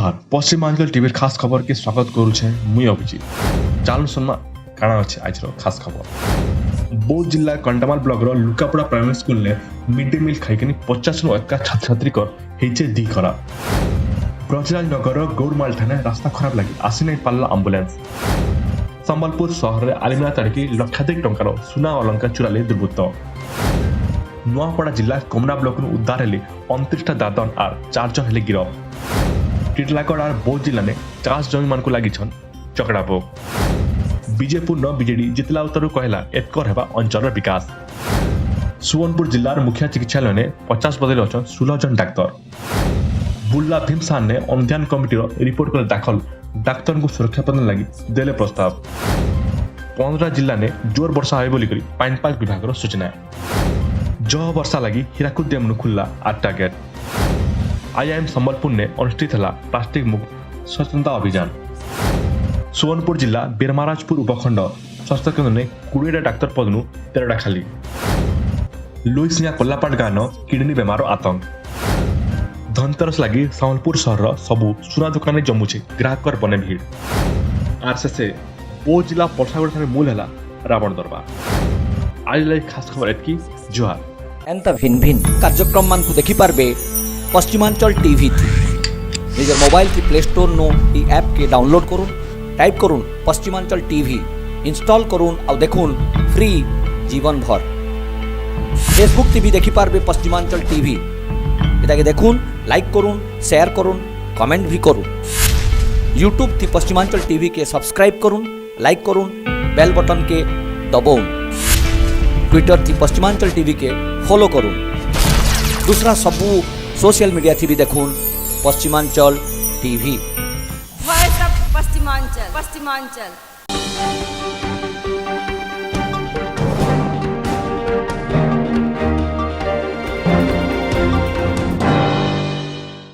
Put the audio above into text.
जोहार पश्चिमांचल टीवी खास खबर के स्वागत करुछे मुई अभिजीत। चालू सुनमा काना अच्छे आज खास खबर। बौद्ध जिला कंटामाल ब्लॉक लुकापड़ा प्राइमरी स्कूल ने मिड डे मिल खाई 50 अधिक छात्र छात्री होइछे दी खराब। ब्रजराज नगर गौरमाल ठाणे रास्ता खराब लगी आसी नहीं पारला आंबुलांस। संबलपुर सहर में आलिमिना तड़की लक्षाधिक टंकार सुना अलंकार चुराले दुर्बृत्त। नुआपड़ा जिला कमना ब्लॉक उद्धार हेले 29 दादन आर 4 जन हेले गिरफ। टिटलागढ़ और बौद्ध जिले में चाष जमी मान लगी चकड़ा पोक। बीजेपुर न बीजेडी जितला उत्तर कहला एतकर हेबा अंचल विकास। सुवर्णपुर जिलार मुखिया चिकित्सालय ने 50 बदले अच्छा 16 जन डाक्तर। बुल्ला भीमसान ने अनुध्यान कमिटी रिपोर्ट कर दाखल डाक्तर को सुरक्षा प्रदान लगी देले प्रस्ताव। 15 जिला ने जोर वर्षा हो बोली पानीपाग विभाग सूचना। जह वर्षा लगी हीराकुद डैम खुला 8टा गेट। आईआईएम संबलपुर ने अनुष्ठित है प्लास्टिक मुक्त सचेतनता अभियान। सुवर्णपुर जिला बेरमाराजपुर उपखंड स्वास्थ्य केन्द्र ने 20 डाक्तर पदनु 13 खाली। लुईसिया कोल्लापाट गाँव किडनी बेमार आतंक। धनतेरस लगी संबलपुर सहर सबू सुना दुकान जमुचे ग्राहक बने भीड़। आरसेसे बौद्ध जिला परसागढ़ मूल है रावण दरबार। आज लाइव खास खबर एतकी जोहार। एंता भिन्न भिन्न कार्यक्रम मान को देखि पारबे पश्चिमांचल टीवी थी। निजर मोबाइल की प्ले स्टोर नो ई ऐप के डाउनलोड करूँ, टाइप करूँ पश्चिमांचल टीवी, इंस्टॉल करूँ और देखून फ्री जीवन भर। फेसबुक टीवी देखि पारबे पश्चिमांचल टीवी, इताके देखून लाइक करूँ, शेयर करूँ, कमेंट भी करूँ। यूट्यूब थी पश्चिमांचल टीवी के सब्सक्राइब करूँ, लाइक करूँ, बेल बटन के दबाऊँ। ट्विटर थी पश्चिमांचल टीवी के फॉलो करूँ। दूसरा सबू सोशल मीडिया थी भी देखून Paschimanchal TV. Voice of Paschimanchal.